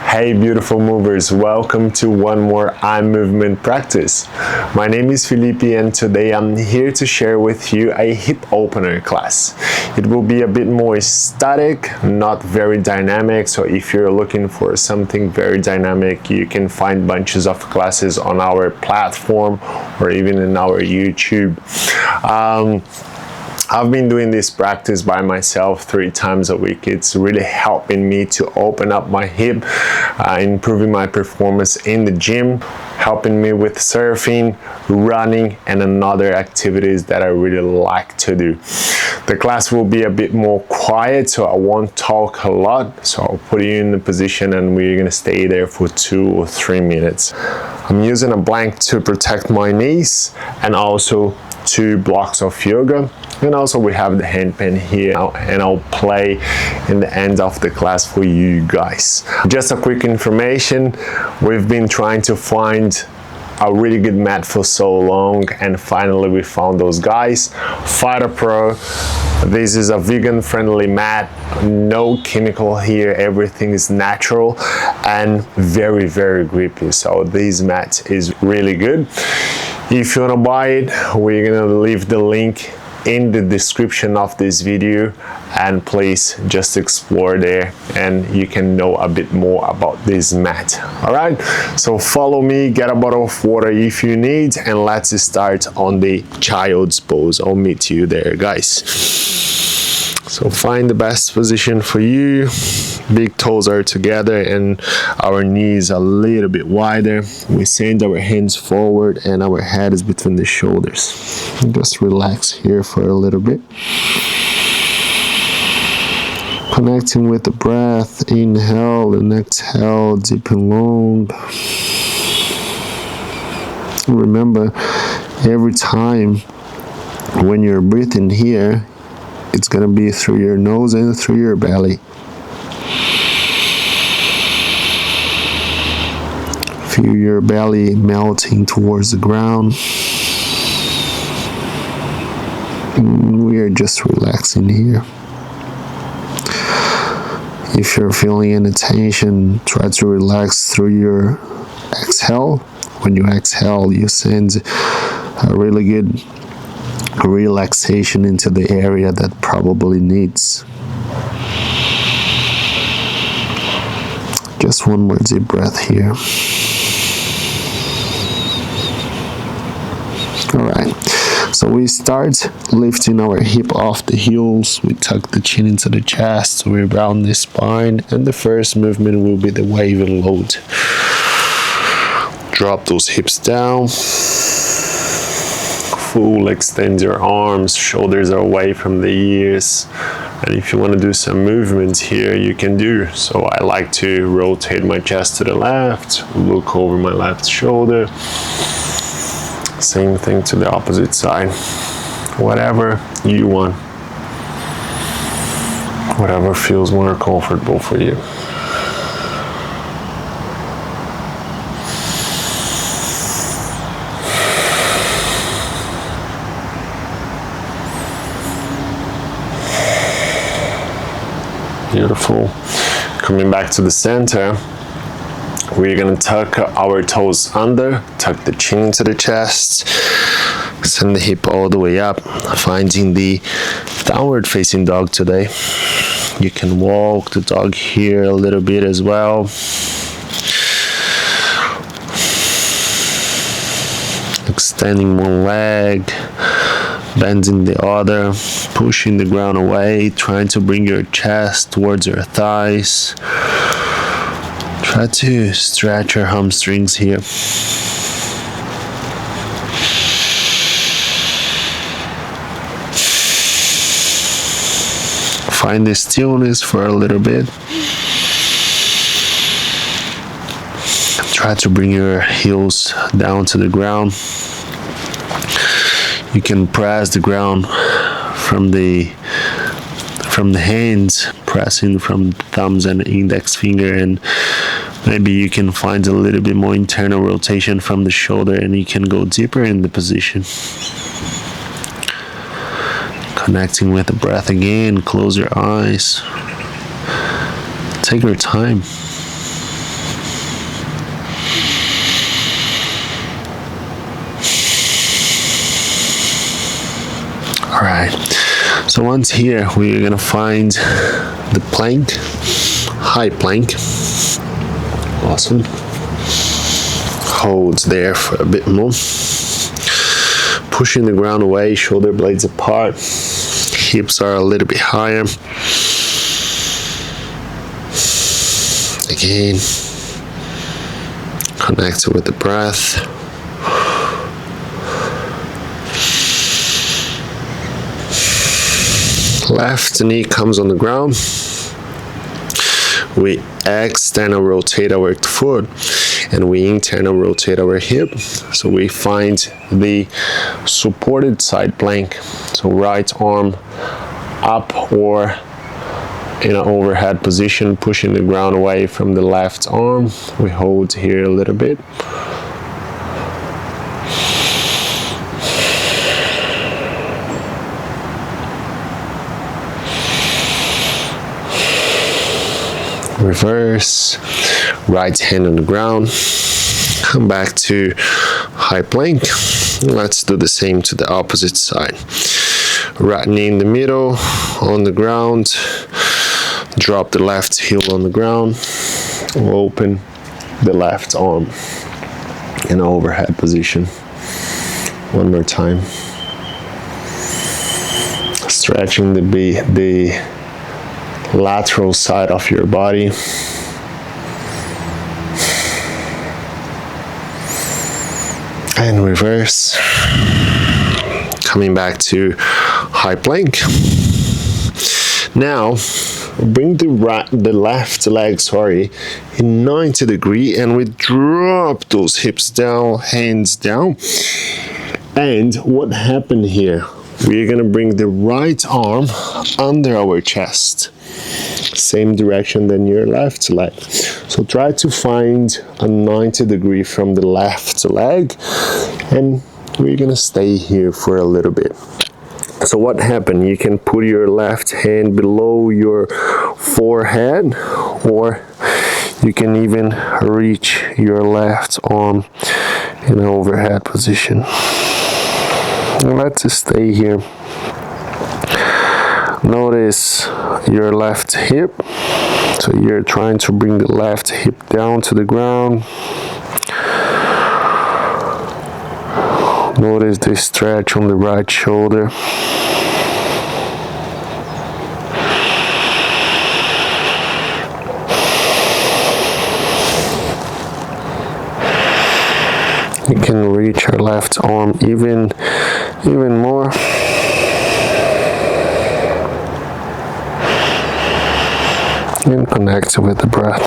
Hey beautiful movers, welcome to one more eye movement practice. My name is Felipe and today I'm here to share with you a hip opener class. It will be a bit more static, not very dynamic, so if you're looking for something very dynamic, you can find bunches of classes on our platform or even in our YouTube. I've been doing this practice by myself 3 times a week. It's really helping me to open up my hip, improving my performance in the gym, helping me with surfing, running, and other activities that I really like to do. The class will be a bit more quiet, so I won't talk a lot. So I'll put you in the position and we're gonna stay there for 2 or 3 minutes. I'm using a blanket to protect my knees and also 2 blocks of yoga. And also we have the handpan here and I'll play in the end of the class for you guys. Just a quick information, we've been trying to find a really good mat for so long and finally we found those guys. Fighter Pro. This is a vegan friendly mat, no chemical here, everything is natural and very grippy. So this mat is really good. If you want to buy it, we're gonna leave the link in the description of this video and please just explore there and you can know a bit more about this mat. All right, so follow me, get a bottle of water if you need, and let's start on the child's pose. I'll meet you there, guys. So find the best position for you. Big toes are together and our knees a little bit wider. We send our hands forward and our head is between the shoulders. Just relax here for a little bit. Connecting with the breath, inhale and exhale, deep and long. Remember, every time when you're breathing here, it's gonna be through your nose and through your belly. Feel your belly melting towards the ground. We are just relaxing here. If you're feeling any tension, try to relax through your exhale. When you exhale, you send a really good relaxation into the area that probably needs. Just one more deep breath here. Alright, so we start lifting our hip off the heels. We tuck the chin into the chest, we round the spine, and the first movement will be the wave and load. Drop those hips down. Full extend your arms, shoulders are away from the ears. And if you want to do some movements here, you can do. So I like to rotate my chest to the left, look over my left shoulder. Same thing to the opposite side. Whatever you want. Whatever feels more comfortable for you. Beautiful. Coming back to the center, we're gonna tuck our toes under, tuck the chin into the chest, send the hip all the way up, finding the downward facing dog today. You can walk the dog here a little bit as well. Extending one leg, bending the other, pushing the ground away, trying to bring your chest towards your thighs. Try to stretch your hamstrings here. Find the stillness for a little bit. Try to bring your heels down to the ground. You can press the ground from the hands, pressing from thumbs and index finger, and maybe you can find a little bit more internal rotation from the shoulder and you can go deeper in the position. Connecting with the breath again, close your eyes. Take your time. So once here, we're gonna find the plank, high plank. Awesome. Hold there for a bit more. Pushing the ground away, shoulder blades apart. Hips are a little bit higher. Again, connect with the breath. Left knee comes on the ground. We external rotate our foot and we internal rotate our hip. So we find the supported side plank. So right arm up or in an overhead position, pushing the ground away from the left arm. We hold here a little bit. Reverse, right hand on the ground, come back to high plank. Let's do the same to the opposite side. Right knee in the middle, on the ground, drop the left heel on the ground, open the left arm in overhead position. One more time. Stretching the lateral side of your body. And reverse. Coming back to high plank. Now, bring the left leg, in 90 degrees, and we drop those hips down, hands down. And what happened here? We're gonna bring the right arm under our chest. Same direction than your left leg. So try to find a 90 degree from the left leg, and we're gonna stay here for a little bit. So what happened? You can put your left hand below your forehead, or you can even reach your left arm in an overhead position. Let's stay here. Notice your left hip. So you're trying to bring the left hip down to the ground. Notice the stretch on the right shoulder. You can reach your left arm even more. And connect with the breath.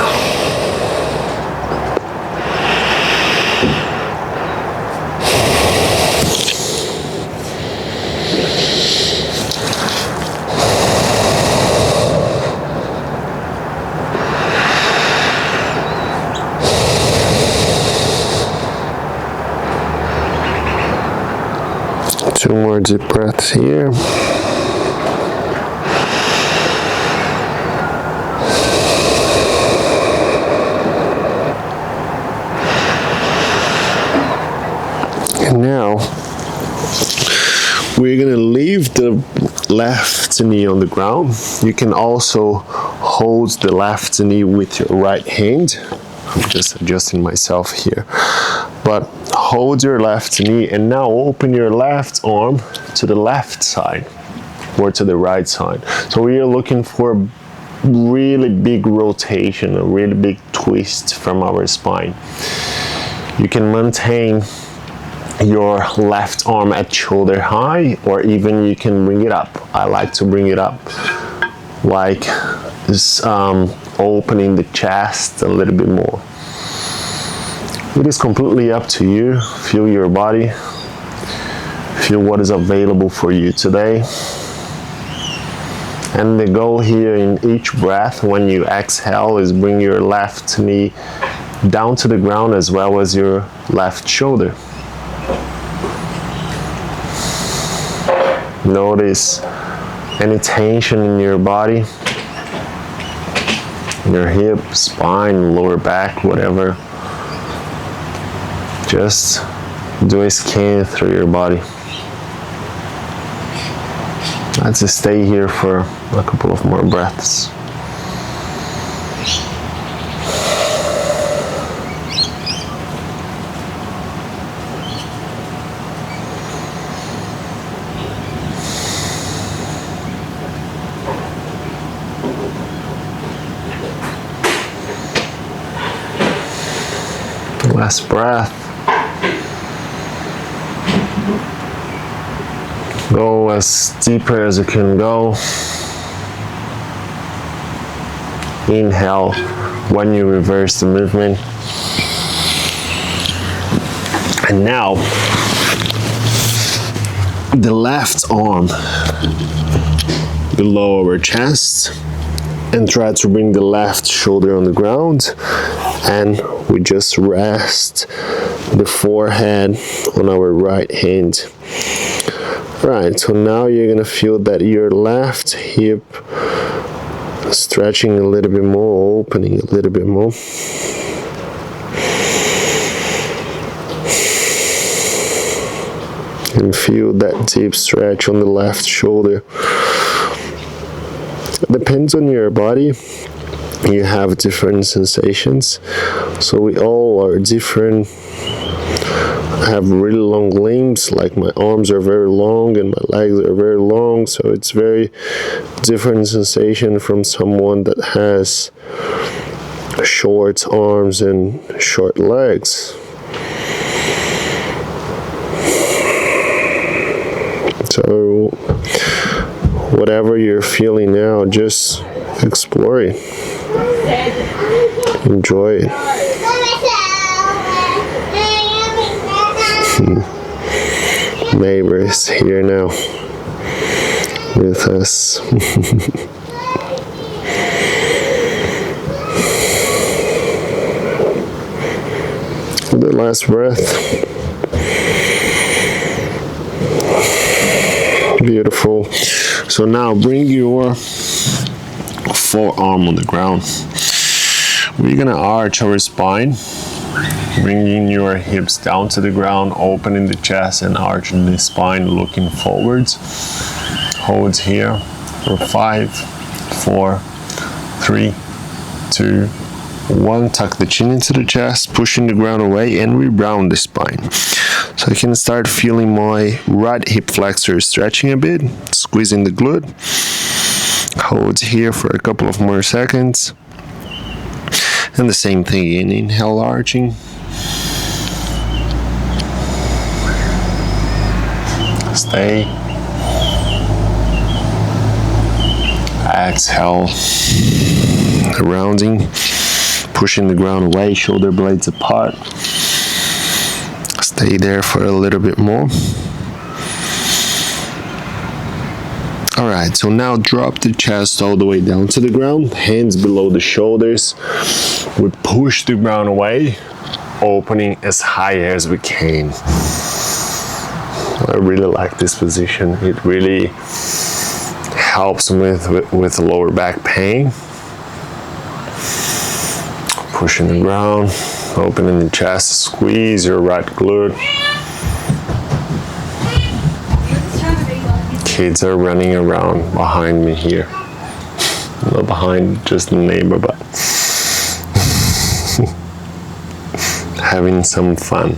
Two more deep breaths here. And now we're gonna leave the left knee on the ground. You can also hold the left knee with your right hand. I'm just adjusting myself here. But hold your left knee and now open your left arm to the left side or to the right side. So we are looking for a really big rotation, a really big twist from our spine. You can maintain your left arm at shoulder high, or even you can bring it up. I like to bring it up like this, opening the chest a little bit more. It is completely up to you. Feel your body. Feel what is available for you today. And the goal here in each breath when you exhale is bring your left knee down to the ground as well as your left shoulder. Notice any tension in your body, your hip, spine, lower back, whatever. Just do a scan through your body. Let's just stay here for a couple of more breaths. Last breath. Go as deeper as you can go. Inhale when you reverse the movement. And now, the left arm below our chest, and try to bring the left shoulder on the ground, and we just rest the forehead on our right hand. Right, so now you're gonna feel that your left hip stretching a little bit more, opening a little bit more. And feel that deep stretch on the left shoulder. It depends on your body. You have different sensations. So we all are different. I have really long limbs, like my arms are very long and my legs are very long, so it's very different sensation from someone that has short arms and short legs. So whatever you're feeling now, just explore it. Enjoy it. Neighbor is here now with us. The last breath. Beautiful. So now bring your forearm on the ground. We're gonna arch our spine, bringing your hips down to the ground, opening the chest and arching the spine, looking forwards. Hold here for 5, 4, 3, 2, 1. Tuck the chin into the chest, pushing the ground away, and we round the spine. So I can start feeling my right hip flexor stretching a bit, squeezing the glute. Hold here for a couple of more seconds. And the same thing again, inhale, arching. Stay. Exhale, rounding, pushing the ground away, shoulder blades apart. Stay there for a little bit more. Alright, so now drop the chest all the way down to the ground, hands below the shoulders. We push the ground away, opening as high as we can. I really like this position. It really helps with lower back pain. Pushing the ground, opening the chest, squeeze your right glute. Kids are running around behind me here. Not behind, just the neighbor, but having some fun.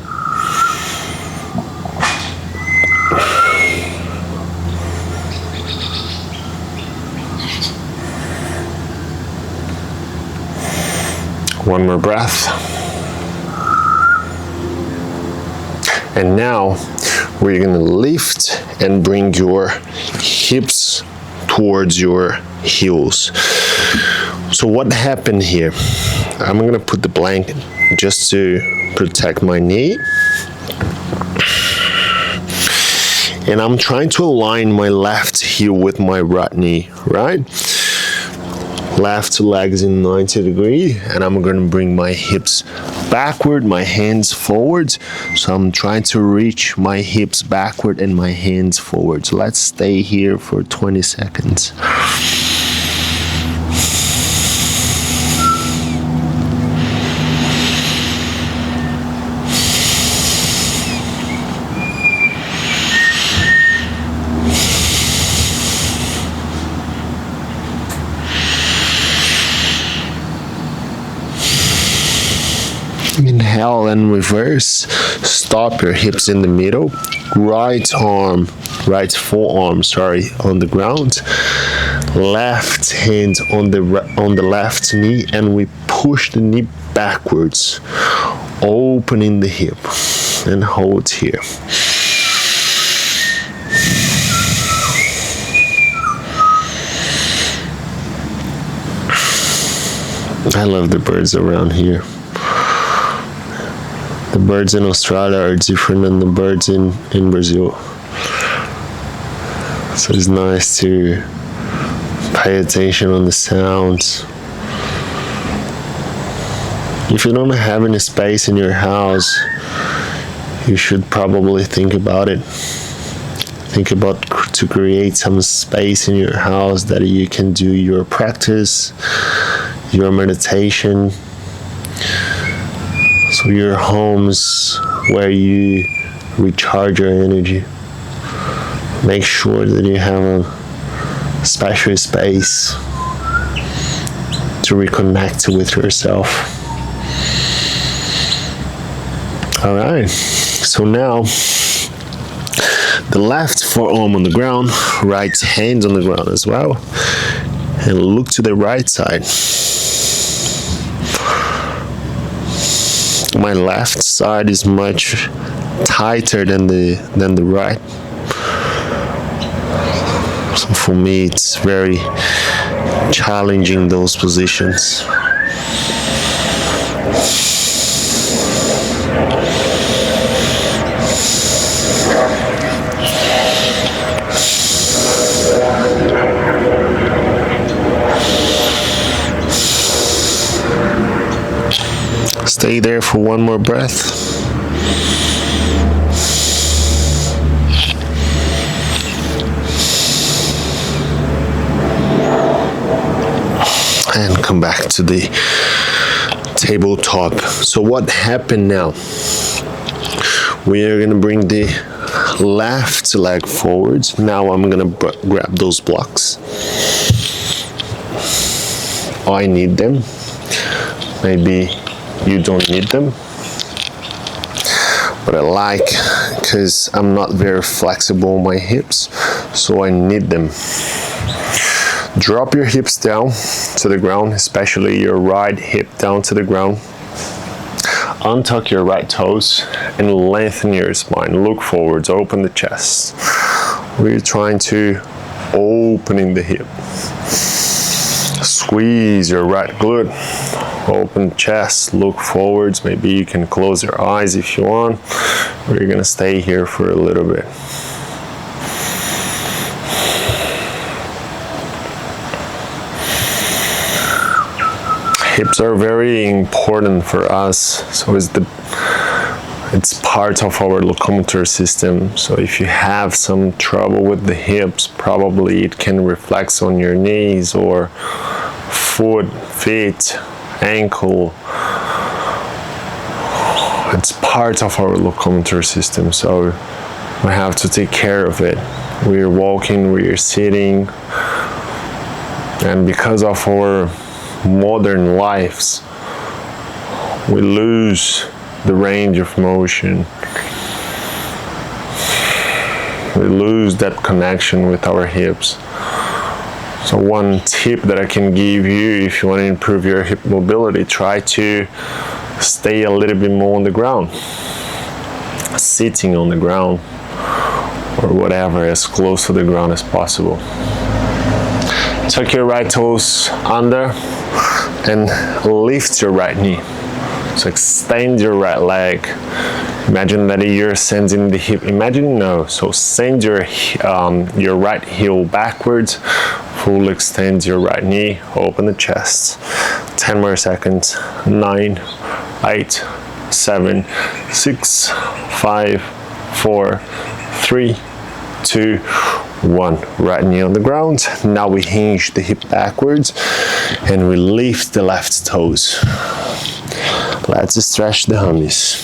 One more breath. And now we're gonna lift and bring your hips towards your heels. So what happened here? I'm gonna put the blanket just to protect my knee. And I'm trying to align my left heel with my right knee, right? Left leg is in 90 degrees, and I'm gonna bring my hips backward, my hands forward. So I'm trying to reach my hips backward and my hands forward. So let's stay here for 20 seconds. Inhale and reverse. Stop your hips in the middle. Right forearm, on the ground. Left hand on the left knee, and we push the knee backwards, opening the hip, and hold here. I love the birds around here. The birds in Australia are different than the birds in Brazil. So it's nice to pay attention on the sounds. If you don't have any space in your house, you should probably think about it. Think about to create some space in your house that you can do your practice, your meditation. So your homes where you recharge your energy. Make sure that you have a special space to reconnect with yourself. All right, so now the left forearm on the ground, right hand on the ground as well, and look to the right side. My left side is much tighter than the right. So for me, it's very challenging those positions. Stay there for one more breath. And come back to the tabletop. So what happened now? We are gonna bring the left leg forwards. Now I'm gonna grab those blocks. I need them. Maybe you don't need them, but I like, because I'm not very flexible on my hips, so I need them. Drop your hips down to the ground, especially your right hip down to the ground. Untuck your right toes and lengthen your spine. Look forwards, open the chest. We're trying to opening the hip. Squeeze your right glute. Open chest, look forwards. Maybe you can close your eyes if you want. We're gonna stay here for a little bit. Hips are very important for us. So it's part of our locomotor system. So if you have some trouble with the hips, probably it can reflect on your knees or foot, feet, ankle. It's part of our locomotor system, so we have to take care of it. We're walking, we're sitting, and because of our modern lives, we lose the range of motion. We lose that connection with our hips. So one tip that I can give you, if you want to improve your hip mobility, try to stay a little bit more on the ground, sitting on the ground or whatever, as close to the ground as possible. Tuck your right toes under and lift your right knee. So extend your right leg. Imagine that you're sending the hip. So send your right heel backwards. Full extend your right knee. Open the chest. 10 more seconds. 9, 8, 7, 6, 5, 4, 3, 2, 1. Right knee on the ground. Now we hinge the hip backwards and we lift the left toes. Let's stretch the hummies.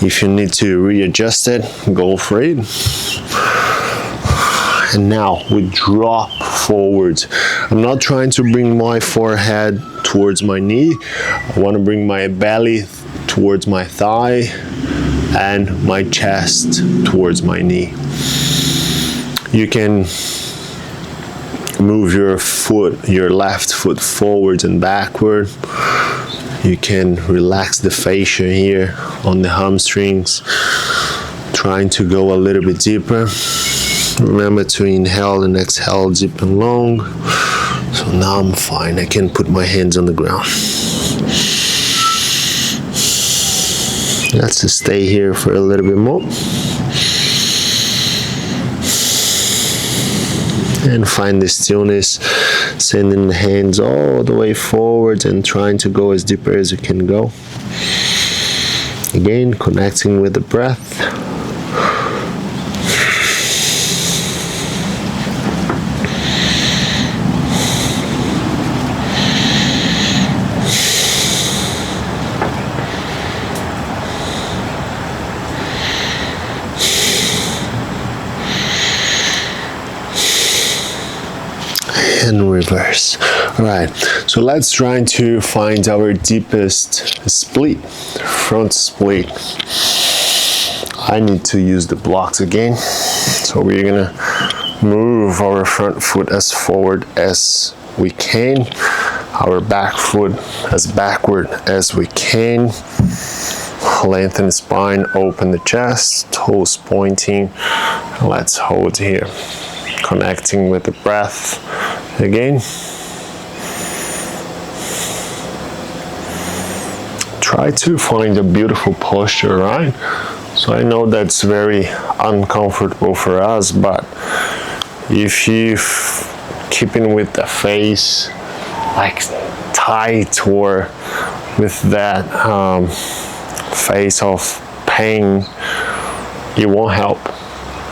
If you need to readjust it, go for it. And now we drop forwards. I'm not trying to bring my forehead towards my knee. I want to bring my belly towards my thigh and my chest towards my knee. You can move your foot, your left foot forwards and backward. You can relax the fascia here on the hamstrings, trying to go a little bit deeper. Remember to inhale and exhale deep and long. So now I'm fine. I can put my hands on the ground. Let's just stay here for a little bit more. And find the stillness, sending the hands all the way forward and trying to go as deeper as you can go. Again, connecting with the breath. And reverse. All right, so let's try to find our deepest split, front split. I need to use the blocks again. So we're gonna move our front foot as forward as we can, our back foot as backward as we can. Lengthen the spine, open the chest, toes pointing. Let's hold here, connecting with the breath again. Try to find a beautiful posture, right? So I know that's very uncomfortable for us, but if you keeping with the face like tight or with that face of pain, it won't help.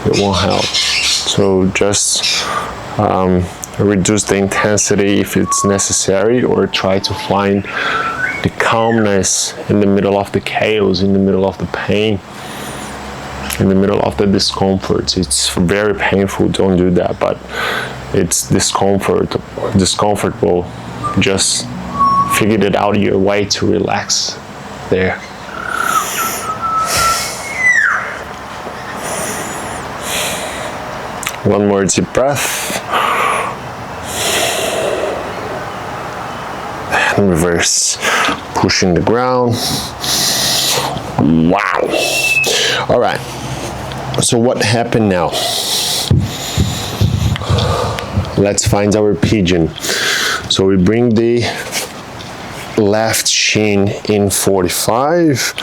It won't help. So just reduce the intensity if it's necessary, or try to find the calmness in the middle of the chaos, in the middle of the pain, in the middle of the discomfort. It's very painful, don't do that, but it's discomfortable. Just figure it out your way to relax there. One more deep breath. And reverse, pushing the ground. Wow. All right. So what happened now? Let's find our pigeon. So we bring the left shin in 45,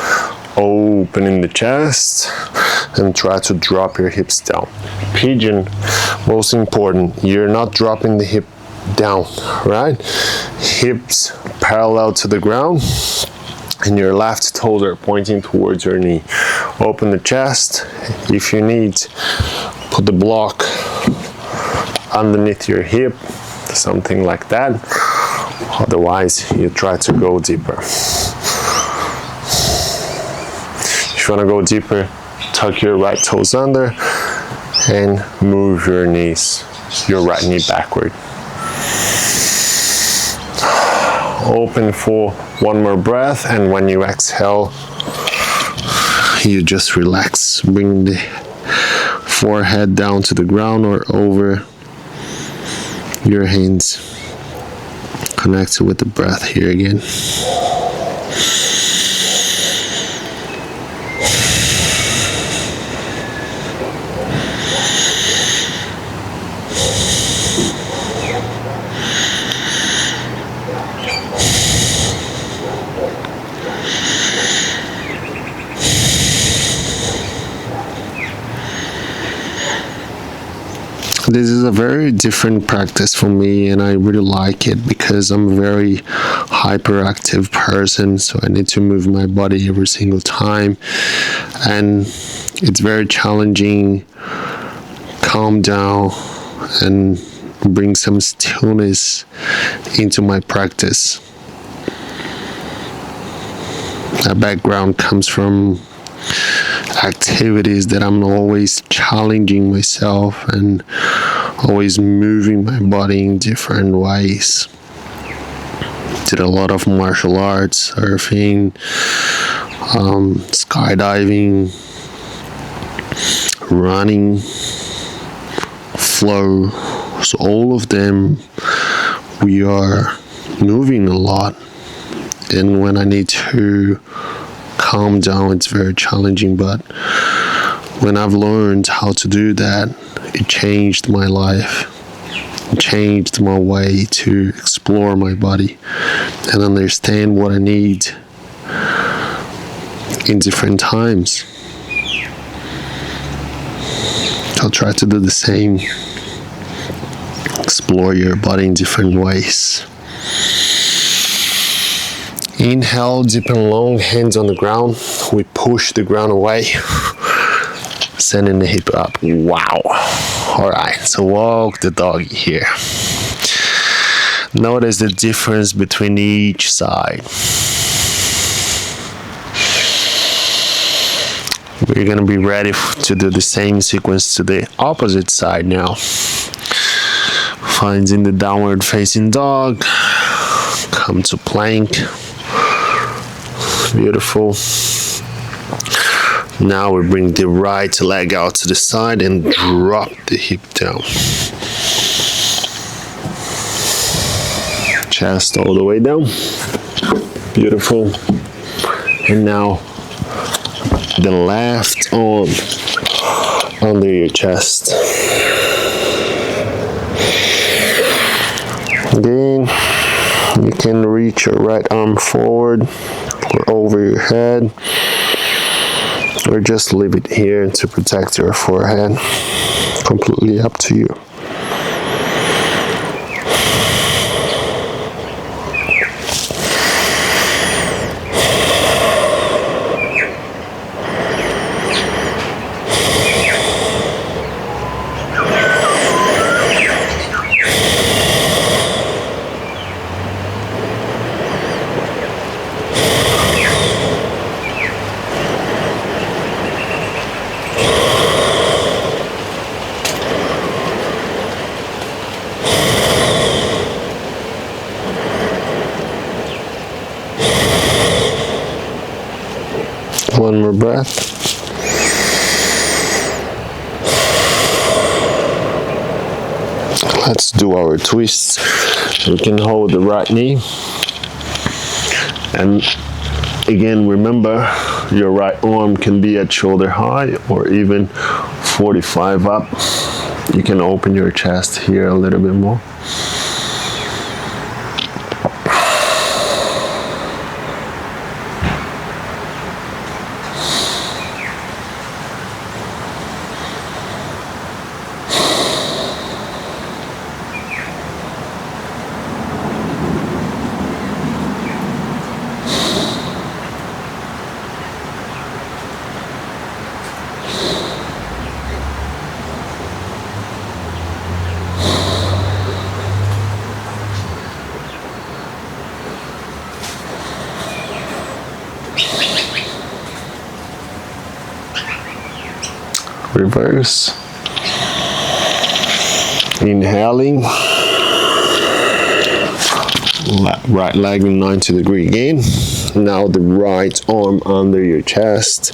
opening the chest, and try to drop your hips down. Pigeon, most important, you're not dropping the hip down, right? Hips parallel to the ground, and your left toes are pointing towards your knee. Open the chest. If you need, put the block underneath your hip, something like that. Otherwise, you try to go deeper. If you want to go deeper, tuck your right toes under and move your knees, your right knee backward. Open for one more breath, and when you exhale, you just relax. Bring the forehead down to the ground or over your hands. Connect with the breath here again. This is a very different practice for me, and I really like it because I'm a very hyperactive person, so I need to move my body every single time, and it's very challenging. Calm down and bring some stillness into my practice. That background comes from activities that I'm always challenging myself and always moving my body in different ways. Did a lot of martial arts, surfing, skydiving, running, flow. So all of them, we are moving a lot. And when I need to calm down, it's very challenging. But when I've learned how to do that, it changed my life. It changed my way to explore my body and understand what I need in different times. I'll try to do the same. Explore your body in different ways. Inhale, deep and long, hands on the ground. We push the ground away. Sending the hip up. Wow. Alright, so walk the doggy here. Notice the difference between each side. We're gonna be ready to do the same sequence to the opposite side now. Finding the downward facing dog. Come to plank. Beautiful. Now we bring the right leg out to the side and drop the hip down. Chest all the way down. Beautiful. And now the left arm under your chest. Again, you can reach your right arm forward or over your head, or just leave it here to protect your forehead. Completely up to you. One more breath. Let's do our twists. We can hold the right knee. And again, remember, your right arm can be at shoulder high or even 45 up. You can open your chest here a little bit more. Reverse. Inhaling. Right leg in 90-degree again. Now the right arm under your chest.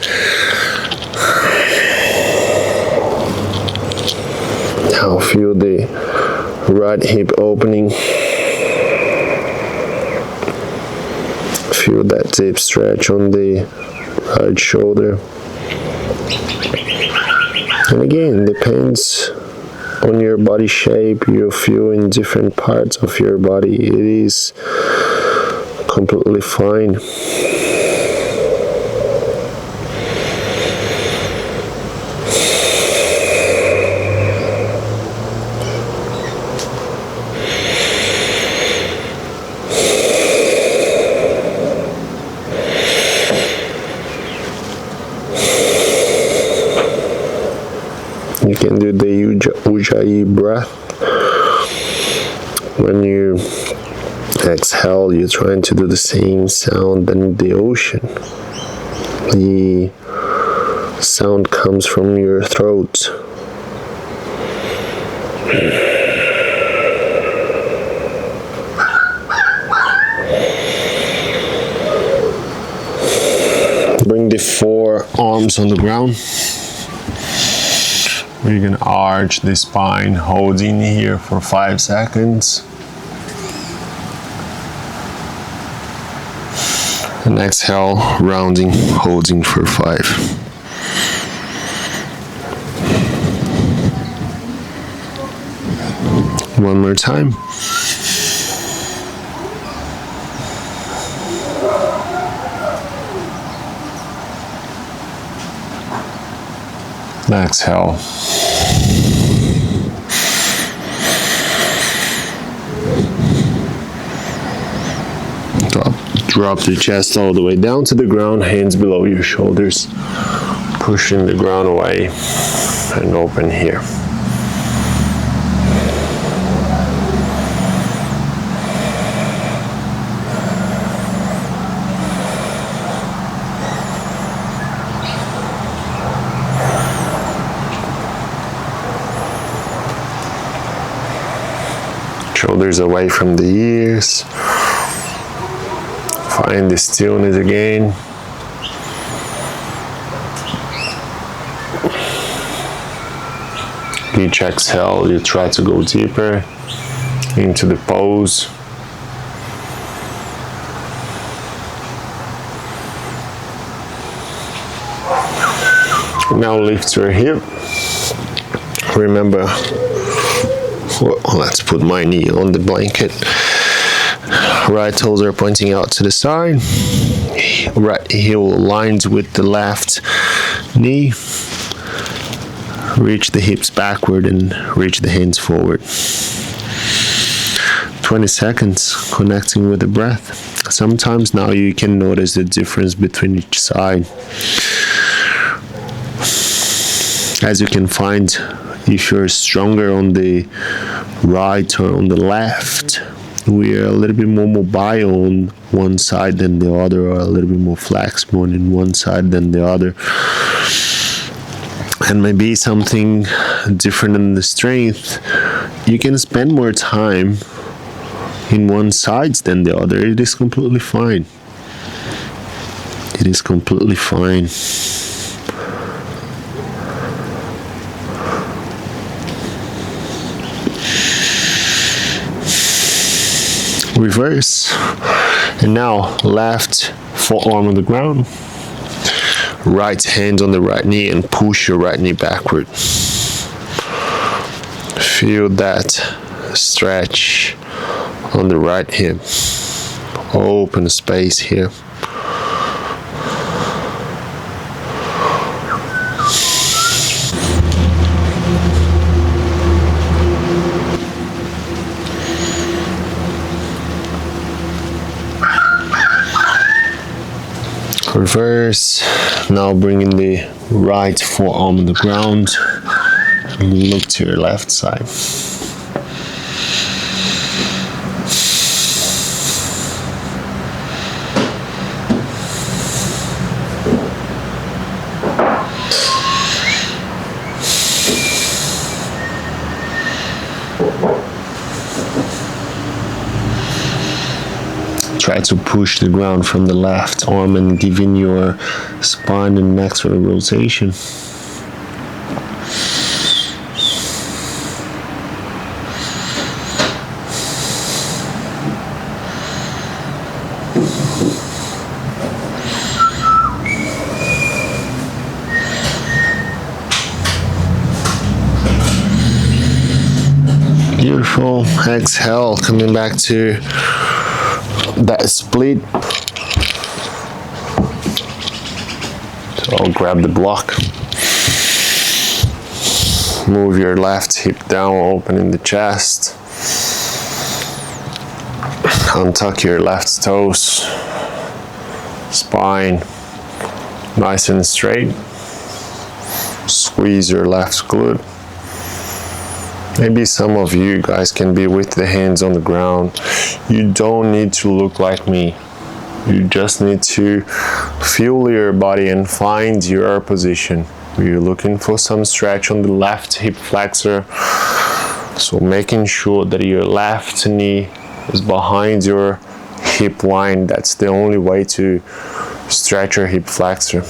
Now feel the right hip opening. Feel that deep stretch on the right shoulder. And again, depends on your body shape. You feel in different parts of your body. It is completely fine. You can do the Ujjayi breath. When you exhale, you're trying to do the same sound than the ocean. The sound comes from your throat. Bring the forearms on the ground. We're gonna arch the spine, holding here for 5 seconds. And exhale, rounding, holding for 5. One more time. Exhale. Drop the chest all the way down to the ground, hands below your shoulders, pushing the ground away and open here. Shoulders away from the ears. Find the stillness again. Each exhale, you try to go deeper into the pose. Now lift your hip. Remember, let's put my knee on the blanket. Right toes are pointing out to the side. Right heel aligns with the left knee. Reach the hips backward and reach the hands forward. 20 seconds connecting with the breath. Sometimes now you can notice the difference between each side. As you can find, if you're stronger on the right or on the left, we are a little bit more mobile on one side than the other, or a little bit more flexible on one side than the other. And maybe something different in the strength, you can spend more time in one side than the other. It is completely fine. It is completely fine. Reverse, and now left forearm on the ground, right hand on the right knee, and push your right knee backward. Feel that stretch on the right hip. Open space here. Reverse. Now bringing the right forearm on the ground and look to your left side. Try to push the ground from the left arm and giving your spine and neck sort of rotation. Beautiful. Exhale, coming back to that split. So I'll grab the block. Move your left hip down, opening the chest. Untuck your left toes. Spine nice and straight. Squeeze your left glute. Maybe some of you guys can be with the hands on the ground. You don't need to look like me. You just need to feel your body and find your position. You're looking for some stretch on the left hip flexor, So making sure that your left knee is behind your hip line. That's the only way to stretch your hip flexor.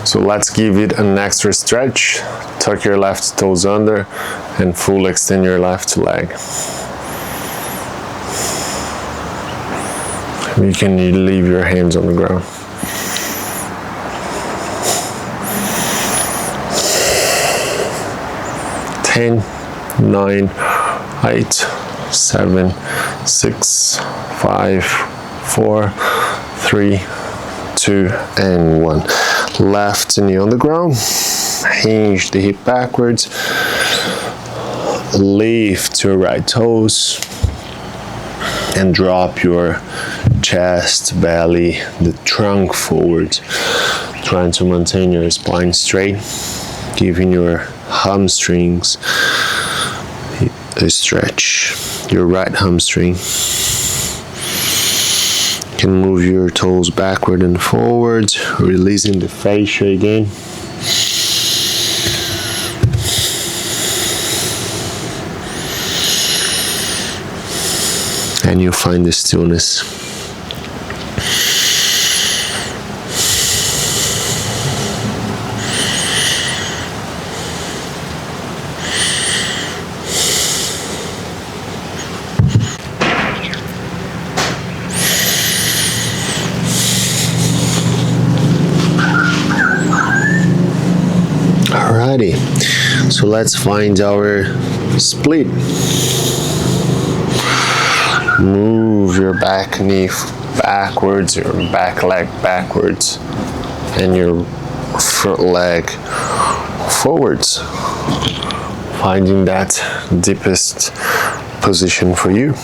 So let's give it an extra stretch. Tuck your left toes under and full extend your left leg. You can leave your hands on the ground. 10, 9, 8, 7, 6, 5, 4, 3, 2, and 1. Left knee on the ground. Hinge the hip backwards. Lift your right toes. And drop your chest, belly, the trunk forward. Trying to maintain your spine straight. Giving your hamstrings a stretch. Your right hamstring. You can move your toes backward and forward, releasing the fascia again. And you find the stillness. Alrighty, so let's find our split. Move your back knee backwards, your back leg backwards, and your front leg forwards. Finding that deepest position for you.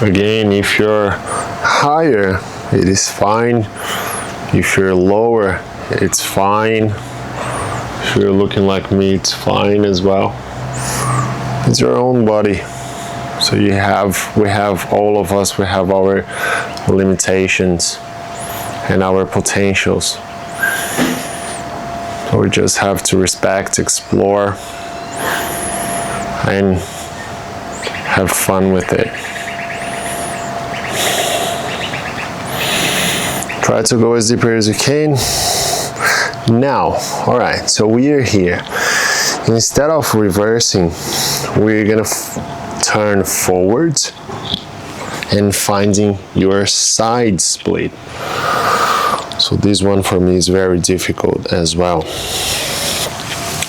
Again, if you're higher, it is fine. If you're lower, it's fine. If you're looking like me, it's fine as well. It's your own body. So we have all of us, we have our limitations and our potentials. So we just have to respect, explore, and have fun with it. Try to go as deeper as you can. Now, all right, so we are here. Instead of reversing, we're gonna turn forwards and finding your side split. So this one for me is very difficult as well.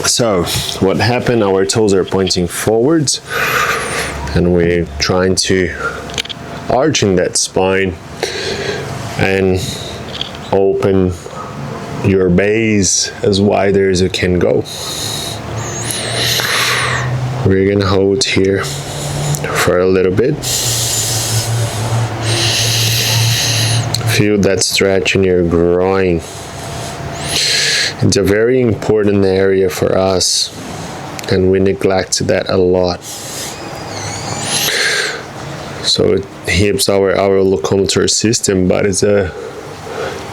So what happened, our toes are pointing forwards and we're trying to arching that spine and open your base as wide as you can go. We're gonna hold here for a little bit. Feel that stretch in your groin. It's a very important area for us and we neglect that a lot. So it helps our locomotor system, but it's a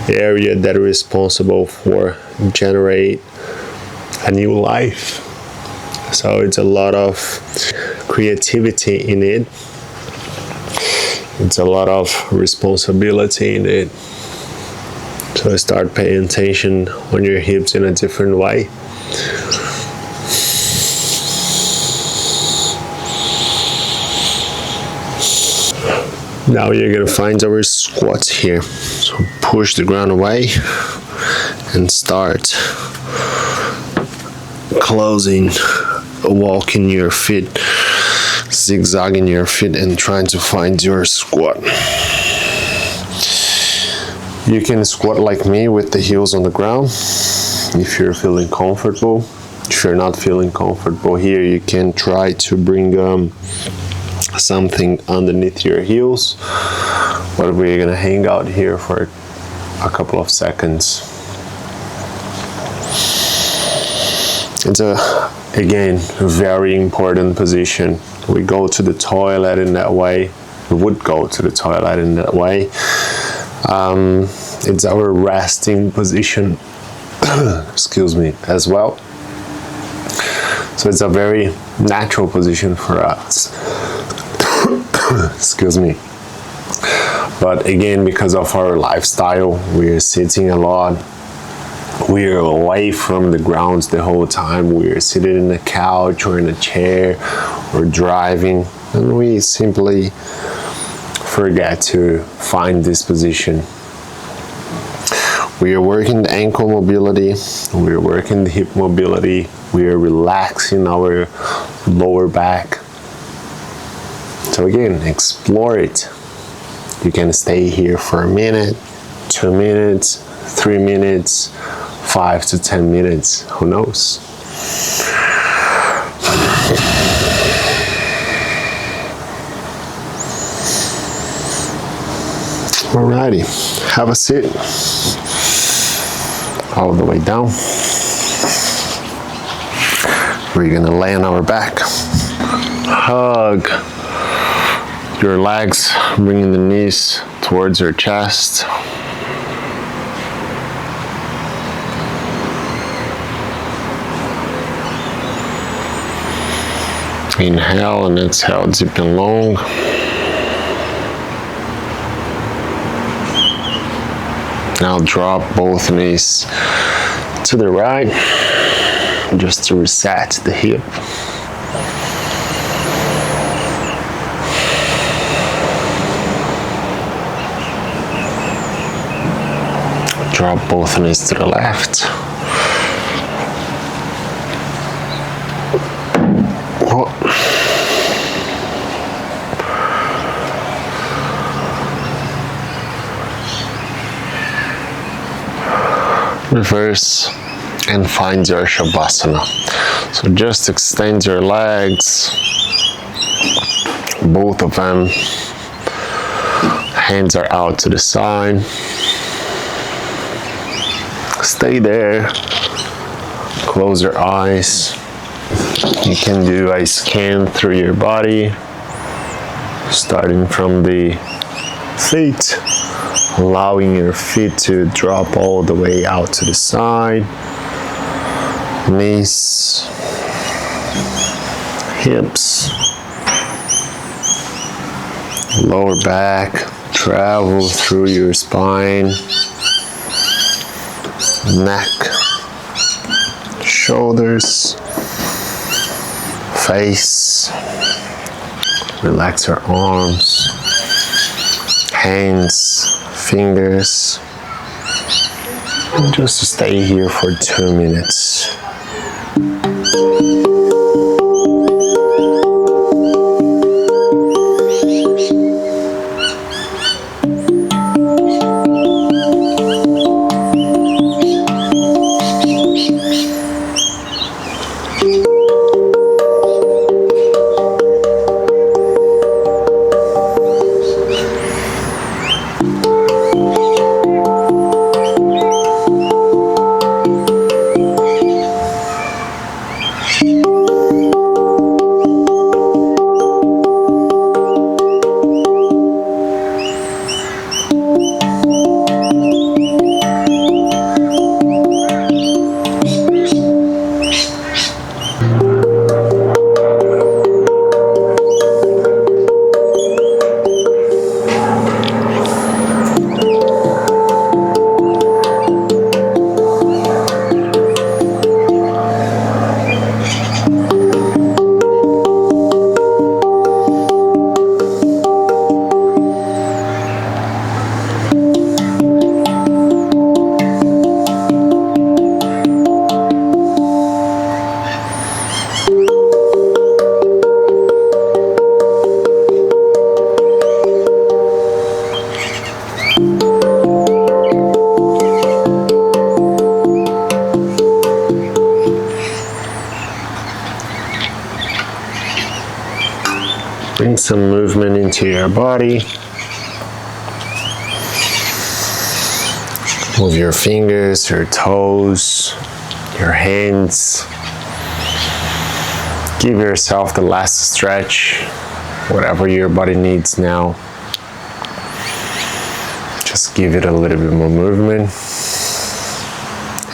area that is responsible for generate a new life. So it's a lot of creativity in it. It's a lot of responsibility in it. So start paying attention on your hips in a different way. Now you're gonna find our squats here. So push the ground away and start closing, walking your feet, zigzagging your feet and trying to find your squat. You can squat like me with the heels on the ground if you're feeling comfortable. If you're not feeling comfortable here, you can try to bring something underneath your heels, but we're gonna hang out here for a couple of seconds. It's again, a very important position. We go to the toilet in that way, we would go to the toilet in that way. It's our resting position, excuse me, as well. So it's a very natural position for us. Excuse me. But again, because of our lifestyle, we're sitting a lot. We're away from the ground the whole time. We're sitting in a couch or in a chair or driving, and we simply forget to find this position. We are working the ankle mobility, we are working the hip mobility, we are relaxing our lower back. So again, explore it. You can stay here for a minute, 2 minutes, 3 minutes, 5 to 10 minutes, who knows? Alrighty, have a seat. All the way down. We're gonna lay on our back. Hug your legs, bringing the knees towards your chest. Inhale and exhale deep and long. Now drop both knees to the right, just to reset the hip. Drop both knees to the left. Reverse and find your Shavasana. So just extend your legs, both of them. Hands are out to the side. Stay there. Close your eyes. You can do a scan through your body, starting from the feet, allowing your feet to drop all the way out to the side, knees, hips, lower back, travel through your spine, neck, shoulders, face. Relax your arms, hands, fingers, and just stay here for 2 minutes. Bring some movement into your body. Move your fingers, your toes, your hands. Give yourself the last stretch whatever your body needs now. Just give it a little bit more movement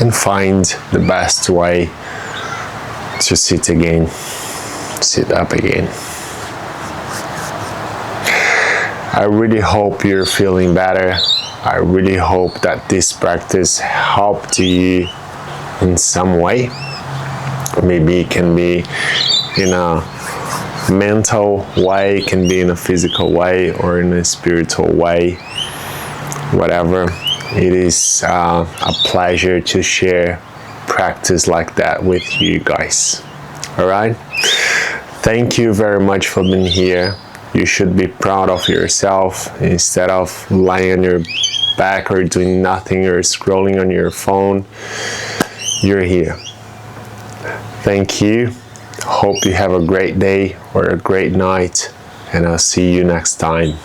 and find the best way to sit again, sit up again. I really hope you're feeling better. I really hope that this practice helped you in some way. Maybe it can be in a mental way, it can be in a physical way, or in a spiritual way. Whatever, it is a pleasure to share practice like that with you guys. All right, thank you very much for being here. You should be proud of yourself. Instead of lying on your back or doing nothing or scrolling on your phone, you're here. Thank you. Hope you have a great day or a great night, and I'll see you next time.